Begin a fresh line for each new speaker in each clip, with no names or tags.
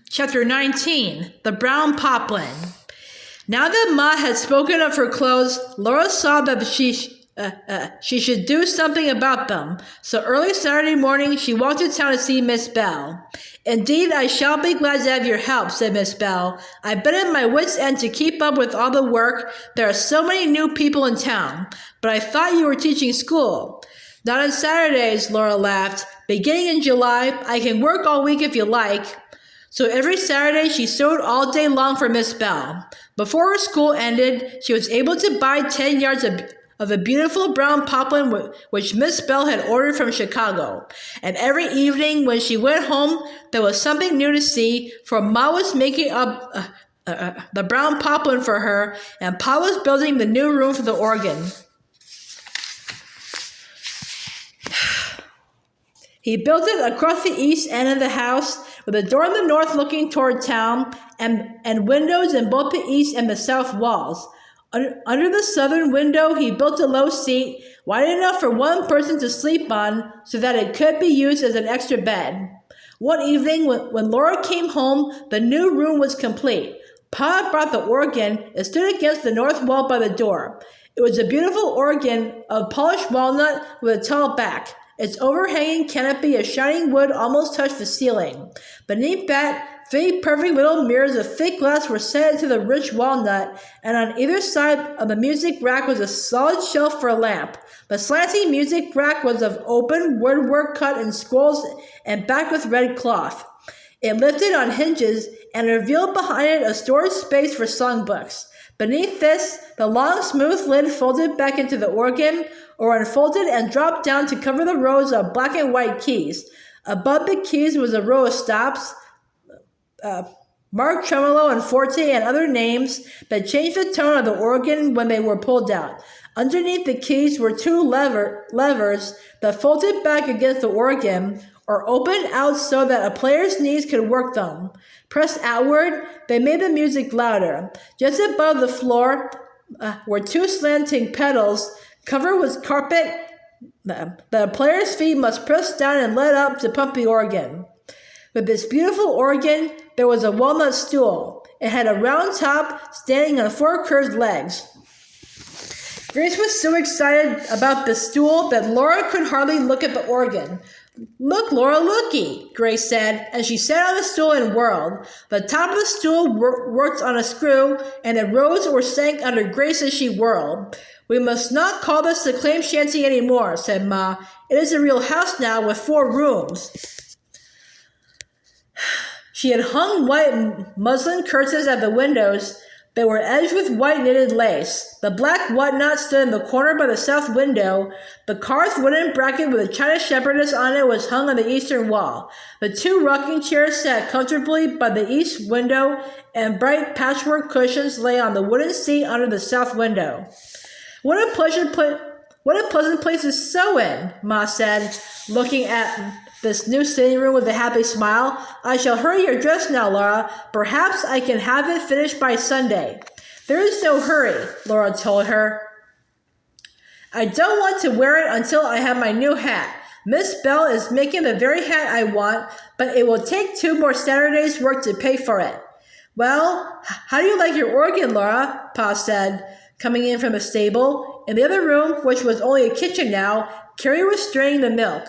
Chapter 19, The Brown Poplin. Now that Ma had spoken of her clothes, Laura saw that she should do something about them. So early Saturday morning, she walked to town to see Miss Bell. Indeed, I shall be glad to have your help, said Miss Bell. I've been at my wits' end to keep up with all the work. There are so many new people in town. But I thought you were teaching school. Not on Saturdays, Laura laughed. Beginning in July, I can work all week if you like. So every Saturday, she sewed all day long for Miss Bell. Before her school ended, she was able to buy 10 yards of a beautiful brown poplin which Miss Bell had ordered from Chicago. And every evening when she went home, there was something new to see, for Ma was making up the brown poplin for her, and Pa was building the new room for the organ. He built it across the east end of the house, with a door in the north looking toward town, and windows in both the east and the south walls. Under the southern window, he built a low seat, wide enough for one person to sleep on, so that it could be used as an extra bed. One evening, when Laura came home, the new room was complete. Pa brought the organ. It stood against the north wall by the door. It was a beautiful organ of polished walnut with a tall back. Its overhanging canopy of shining wood almost touched the ceiling. Beneath that, 3 perfect little mirrors of thick glass were set into the rich walnut, and on either side of the music rack was a solid shelf for a lamp. The slanting music rack was of open woodwork cut in scrolls and backed with red cloth. It lifted on hinges and revealed behind it a storage space for songbooks. Beneath this, the long, smooth lid folded back into the organ, or unfolded and dropped down to cover the rows of black and white keys. Above the keys was a row of stops, marked tremolo and forte and other names that changed the tone of the organ when they were pulled out. Underneath the keys were 2 levers that folded back against the organ, or opened out so that a player's knees could work them. Pressed outward, they made the music louder. Just above the floor were 2 slanting pedals covered with carpet that a player's feet must press down and let up to pump the organ. With this beautiful organ, there was a walnut stool. It had a round top standing on 4 curved legs. Grace was so excited about the stool that Laura could hardly look at the organ. Look, Laura, looky, Grace said, as she sat on the stool and whirled. The top of the stool worked on a screw, and it rose or sank under Grace as she whirled. We must not call this the claim shanty any more, said Ma. It is a real house now with 4 rooms. She had hung white muslin curtains at the windows that were edged with white knitted lace. The black whatnot stood in the corner by the south window. The carved wooden bracket with a China shepherdess on it was hung on the eastern wall. The 2 rocking chairs sat comfortably by the east window, and bright patchwork cushions lay on the wooden seat under the south window. What a pleasant place to sew in, Ma said, looking at this new sitting room with a happy smile. I shall hurry your dress now, Laura. Perhaps I can have it finished by Sunday. There is no hurry, Laura told her. I don't want to wear it until I have my new hat. Miss Bell is making the very hat I want, but it will take 2 more Saturdays' work to pay for it. Well, how do you like your organ, Laura? Pa said, coming in from the stable. In the other room, which was only a kitchen now, Carrie was straining the milk.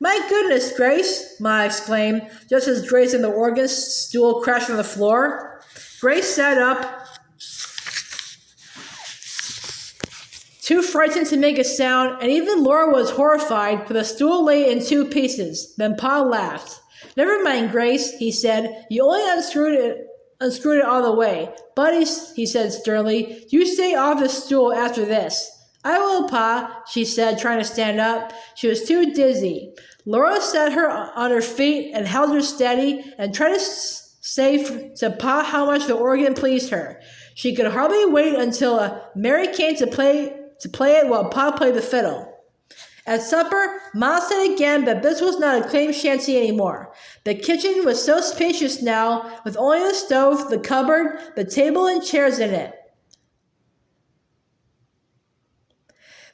My goodness, Grace, Ma exclaimed, just as Grace and the organ stool crashed on the floor. Grace sat up, too frightened to make a sound, and even Laura was horrified, for the stool lay in 2 pieces. Then Pa laughed. Never mind, Grace, he said. You only unscrewed it all the way. But, he said sternly, you stay off the stool after this. I will, Pa, she said, trying to stand up. She was too dizzy. Laura set her on her feet and held her steady and tried to say to Pa how much the organ pleased her. She could hardly wait until Mary came to play it while Pa played the fiddle. At supper, Ma said again that this was not a claim shanty anymore. The kitchen was so spacious now, with only the stove, the cupboard, the table, and chairs in it.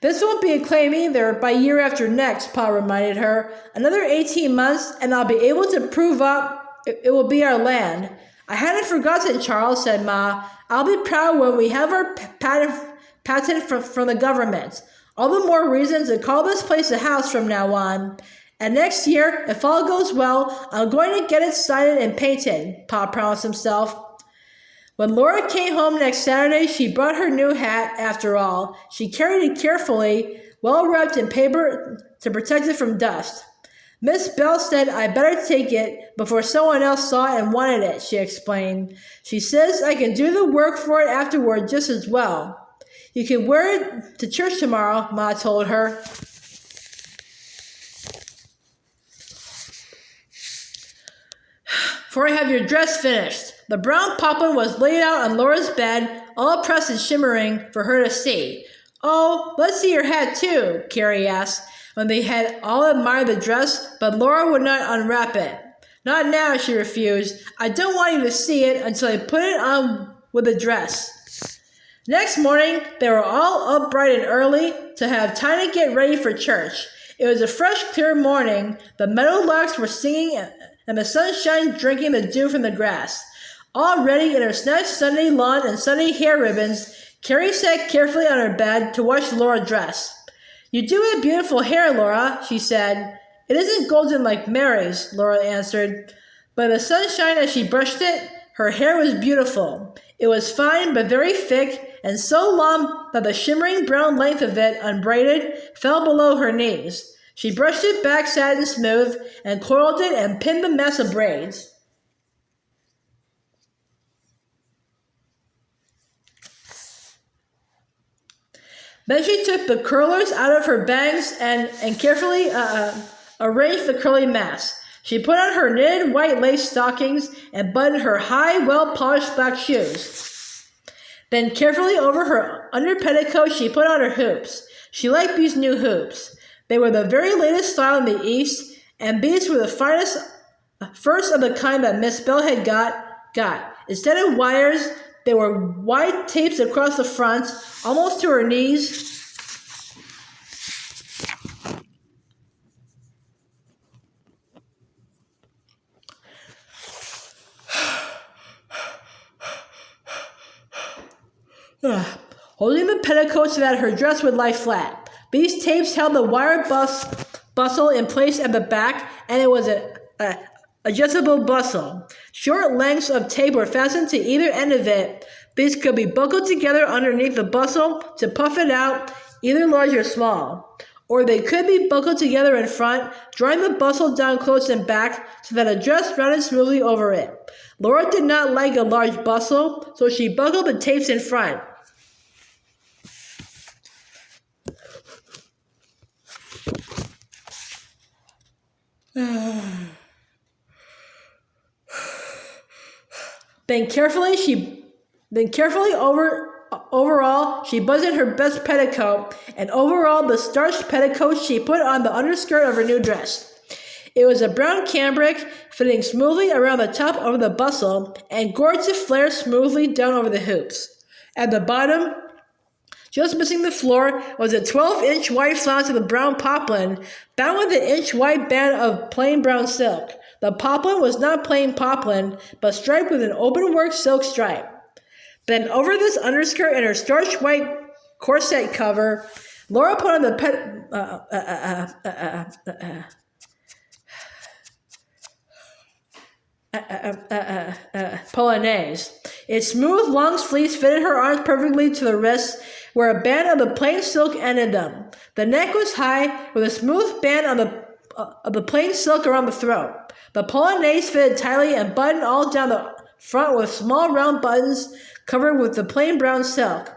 This won't be a claim either by year after next, Pa reminded her. Another 18 months, and I'll be able to prove up it will be our land. I hadn't forgotten, Charles, said Ma. I'll be proud when we have our patent from the government. All the more reason to call this place a house from now on. And next year, if all goes well, I'm going to get it sided and painted, Pa promised himself. When Laura came home next Saturday, she brought her new hat, after all. She carried it carefully, well wrapped in paper to protect it from dust. Miss Bell said I better take it before someone else saw it and wanted it, she explained. She says I can do the work for it afterward just as well. You can wear it to church tomorrow, Ma told her. For I have your dress finished. The brown poplin was laid out on Laura's bed, all pressed and shimmering for her to see. Oh, let's see your hat too, Carrie asked, when they had all admired the dress, but Laura would not unwrap it. Not now, she refused. I don't want you to see it until I put it on with the dress. Next morning, they were all up bright and early to have time to get ready for church. It was a fresh, clear morning. The meadowlarks were singing and the sunshine drinking the dew from the grass. All ready in her snatched Sunday lawn and Sunday hair ribbons, Carrie sat carefully on her bed to watch Laura dress. You do have beautiful hair, Laura, she said. It isn't golden like Mary's, Laura answered. By the sunshine as she brushed it, her hair was beautiful. It was fine but very thick and so long that the shimmering brown length of it, unbraided, fell below her knees. She brushed it back satin smooth and coiled it and pinned the mess of braids. Then she took the curlers out of her bangs and carefully arranged the curly mass. She put on her knitted white lace stockings and buttoned her high, well-polished black shoes. Then carefully over her under petticoat she put on her hoops. She liked these new hoops. They were the very latest style in the East, and these were the finest, first of the kind that Miss Bell had got. Instead of wires, they were wide tapes across the front, almost to her knees. Holding the petticoat so that her dress would lie flat. These tapes held the wire bustle in place at the back, and it was a adjustable bustle. Short lengths of tape were fastened to either end of it. These could be buckled together underneath the bustle to puff it out, either large or small. Or they could be buckled together in front, drawing the bustle down close and back so that a dress rounded smoothly over it. Laura did not like a large bustle, so she buckled the tapes in front. Then carefully overall she buttoned her best petticoat, and overall the starched petticoat she put on the underskirt of her new dress. It was a brown cambric, fitting smoothly around the top over the bustle, and gored to flare smoothly down over the hoops. At the bottom, just missing the floor, was a 12-inch white flounce of the brown poplin, bound with an inch wide band of plain brown silk. The poplin was not plain poplin, but striped with an open-work silk stripe. Then over this underskirt and her starched white corset cover, Laura put on the polonaise. Its smooth, long sleeves fitted her arms perfectly to the wrists, where a band of the plain silk ended them. The neck was high, with a smooth band of the plain silk around the throat. The polonaise fitted tightly and buttoned all down the front with small round buttons covered with the plain brown silk.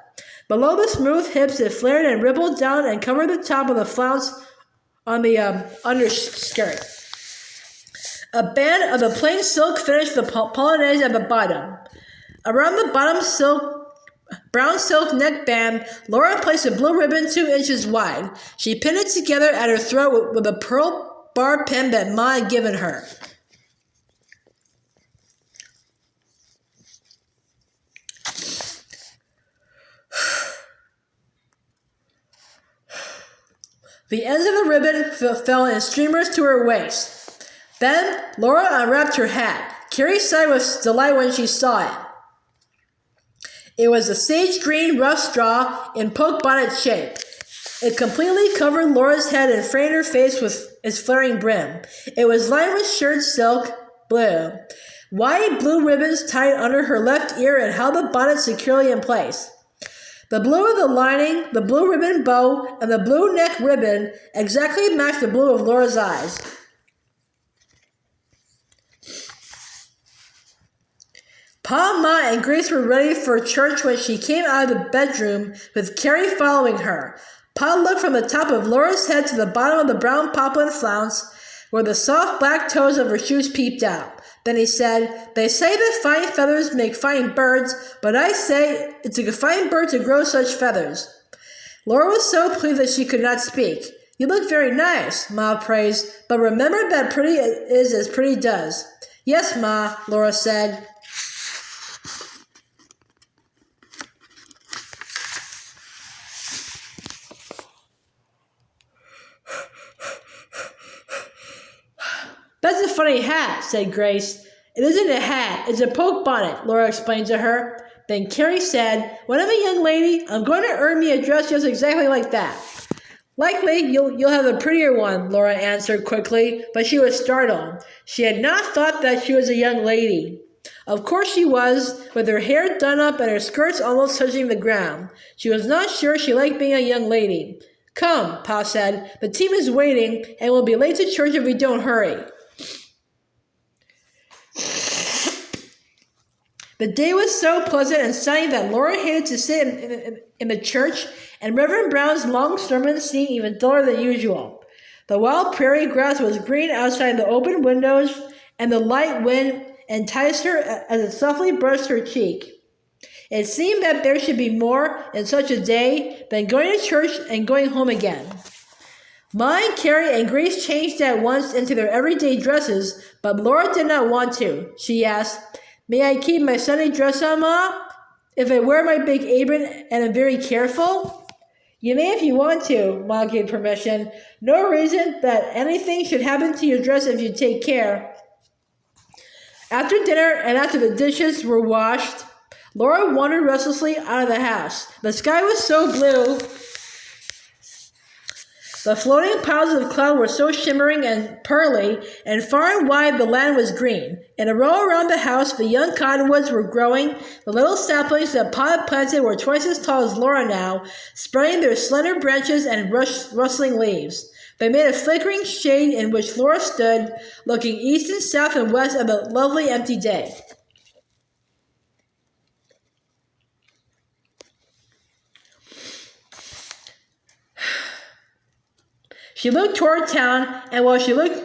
Below the smooth hips it flared and rippled down and covered the top of the flounce on the underskirt. A band of the plain silk finished the polonaise at the bottom. Around the bottom brown silk neckband, Laura placed a blue ribbon 2 inches wide. She pinned it together at her throat with a pearl bar pin that Ma had given her. The ends of the ribbon fell in streamers to her waist. Then Laura unwrapped her hat. Carrie sighed with delight when she saw it. It was a sage green rough straw in poke bonnet shape. It completely covered Laura's head and framed her face with its flaring brim. It was lined with shirred silk blue. Wide blue ribbons tied under her left ear and held the bonnet securely in place. The blue of the lining, the blue ribbon bow, and the blue neck ribbon exactly matched the blue of Laura's eyes. Pa, Ma, and Grace were ready for church when she came out of the bedroom with Carrie following her. Pa looked from the top of Laura's head to the bottom of the brown poplin flounce, where the soft black toes of her shoes peeped out. Then he said, "They say that fine feathers make fine birds, but I say it's a fine bird to grow such feathers." Laura was so pleased that she could not speak. "You look very nice," Ma praised, "but remember that pretty is as pretty does." "Yes, Ma," Laura said. "That's a funny hat," said Grace. "It isn't a hat, it's a poke bonnet," Laura explained to her. Then Carrie said, "When I'm a young lady, I'm going to earn me a dress just exactly like that." "Likely you'll have a prettier one," Laura answered quickly, but she was startled. She had not thought that she was a young lady. Of course she was, with her hair done up and her skirts almost touching the ground. She was not sure she liked being a young lady. "Come," Pa said, "the team is waiting, and we'll be late to church if we don't hurry." The day was so pleasant and sunny that Laura hated to sit in the church, and Reverend Brown's long sermon seemed even duller than usual. The wild prairie grass was green outside the open windows, and the light wind enticed her as it softly brushed her cheek. It seemed that there should be more in such a day than going to church and going home again. Ma and Carrie and Grace changed at once into their everyday dresses, but Laura did not want to. She asked, "May I keep my Sunday dress on, Ma? If I wear my big apron and am very careful?" "You may if you want to," Ma gave permission. "No reason that anything should happen to your dress if you take care." After dinner and after the dishes were washed, Laura wandered restlessly out of the house. The sky was so blue. The floating piles of cloud were so shimmering and pearly, and far and wide the land was green. In a row around the house, the young cottonwoods were growing. The little saplings that Pa had planted were twice as tall as Laura now, spreading their slender branches and rustling leaves. They made a flickering shade in which Laura stood, looking east and south and west at the lovely empty day. She looked toward town, and while she looked,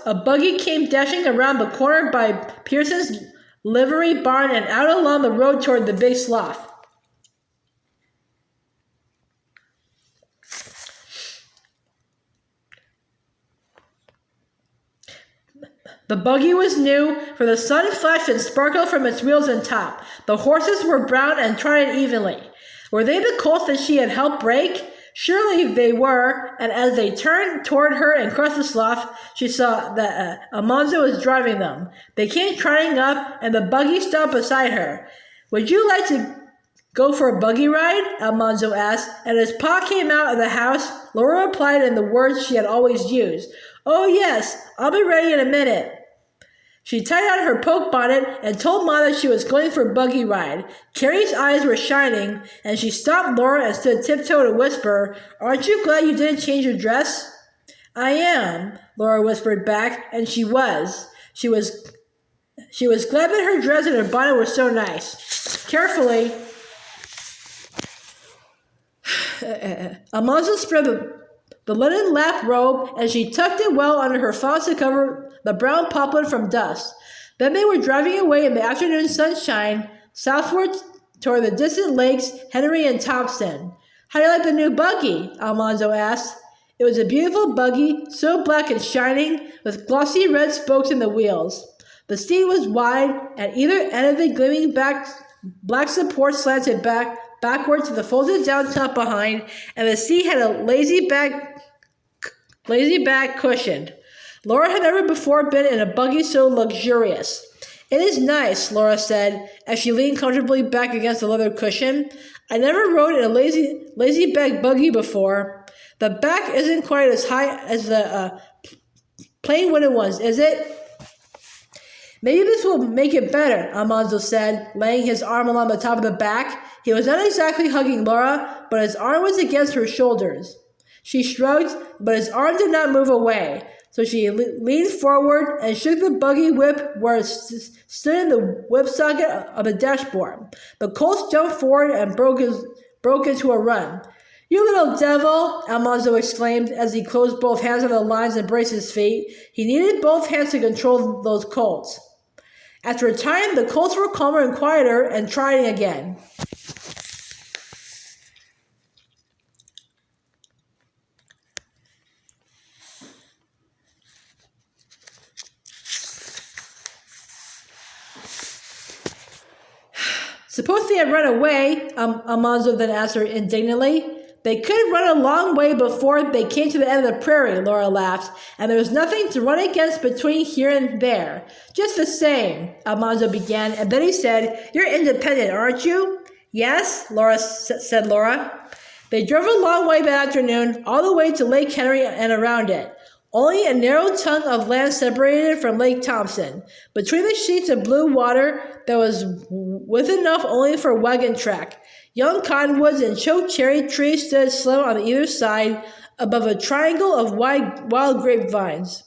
a buggy came dashing around the corner by Pearson's livery barn and out along the road toward the big slough. The buggy was new, for the sun flashed and sparkled from its wheels and top. The horses were brown and trotted evenly. Were they the colts that she had helped break? Surely they were, and as they turned toward her and crossed the slough, she saw that Almanzo was driving them. They came trotting up, and the buggy stopped beside her. "Would you like to go for a buggy ride?" Almanzo asked, and as Pa came out of the house, Laura replied in the words she had always used. "Oh yes, I'll be ready in a minute." She tied on her poke bonnet and told Ma that she was going for a buggy ride. Carrie's eyes were shining, and she stopped Laura and stood tiptoe to whisper, "Aren't you glad you didn't change your dress?" "I am," Laura whispered back, and she was. She was glad that her dress and her bonnet were so nice. Carefully, Almanzo spread the linen lap robe, and she tucked it well under her flounce to cover the brown poplin from dust. Then they were driving away in the afternoon sunshine, southward toward the distant lakes, Henry and Thompson. "How do you like the new buggy?" Almanzo asked. It was a beautiful buggy, so black and shining, with glossy red spokes in the wheels. The seat was wide, and either end of the gleaming black support slanted backward to the folded down top behind, and the seat had a lazy back cushion. Laura had never before been in a buggy so luxurious. It is nice, Laura said, as she leaned comfortably back against the leather cushion. I never rode in a lazy back buggy before. The back isn't quite as high as the plain wooden ones, is it? Maybe this will make it better, Almanzo said, laying his arm along the top of the back. He was not exactly hugging Laura, but his arm was against her shoulders. She shrugged, but his arm did not move away, so she leaned forward and shook the buggy whip where it stood in the whip socket of the dashboard. The colt jumped forward and broke into a run. You little devil, Almanzo exclaimed as he closed both hands on the lines and braced his feet. He needed both hands to control those colts. After a time, the colts were calmer and quieter and trotting again. Suppose they had run away, Almanzo then asked her indignantly. They could run a long way before they came to the end of the prairie, Laura laughed, and there was nothing to run against between here and there. Just the same, Almanzo began, and then he said, You're independent, aren't you? Yes, said Laura. They drove a long way that afternoon, all the way to Lake Henry and around it. Only a narrow tongue of land separated it from Lake Thompson. Between the sheets of blue water that was width enough only for a wagon track. Young cottonwoods and choke cherry trees stood slim on either side above a triangle of wild grapevines.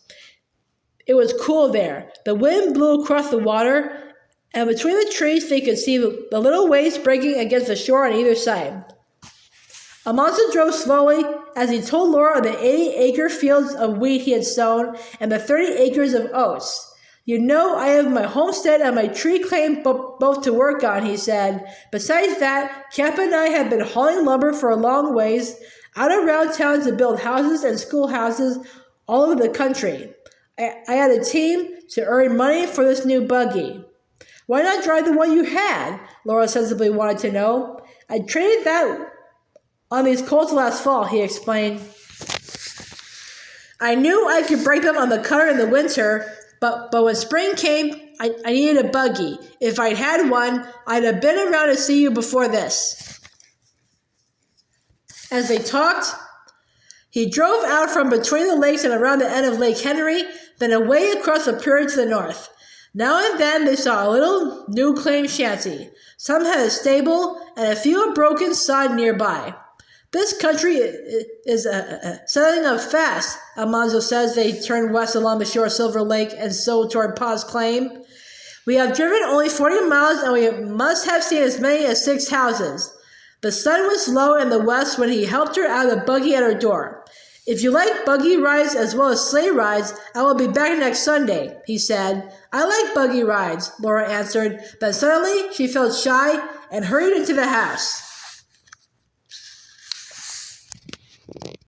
It was cool there. The wind blew across the water, and between the trees they could see the little waves breaking against the shore on either side. Almanzo drove slowly as he told Laura of the 80-acre fields of wheat he had sown and the 30 acres of oats. You know, I have my homestead and my tree claim both to work on, he said. Besides that, Cap and I have been hauling lumber for a long ways out around town to build houses and schoolhouses all over the country. I had a team to earn money for this new buggy. Why not drive the one you had? Laura sensibly wanted to know. I traded that on these colts last fall, he explained. I knew I could break them on the cutter in the winter, but when spring came, I needed a buggy. If I'd had one, I'd have been around to see you before this. As they talked, he drove out from between the lakes and around the end of Lake Henry, then away across the prairie to the north. Now and then they saw a little new claim shanty. Some had a stable, and a few a broken sod nearby. This country is settling up fast, Almanzo says. They turned west along the shore of Silver Lake and so toward Pa's claim. We have driven only 40 miles and we must have seen as many as 6 houses. The sun was low in the west when he helped her out of the buggy at her door. If you like buggy rides as well as sleigh rides, I will be back next Sunday, he said. I like buggy rides, Laura answered, but suddenly she felt shy and hurried into the house.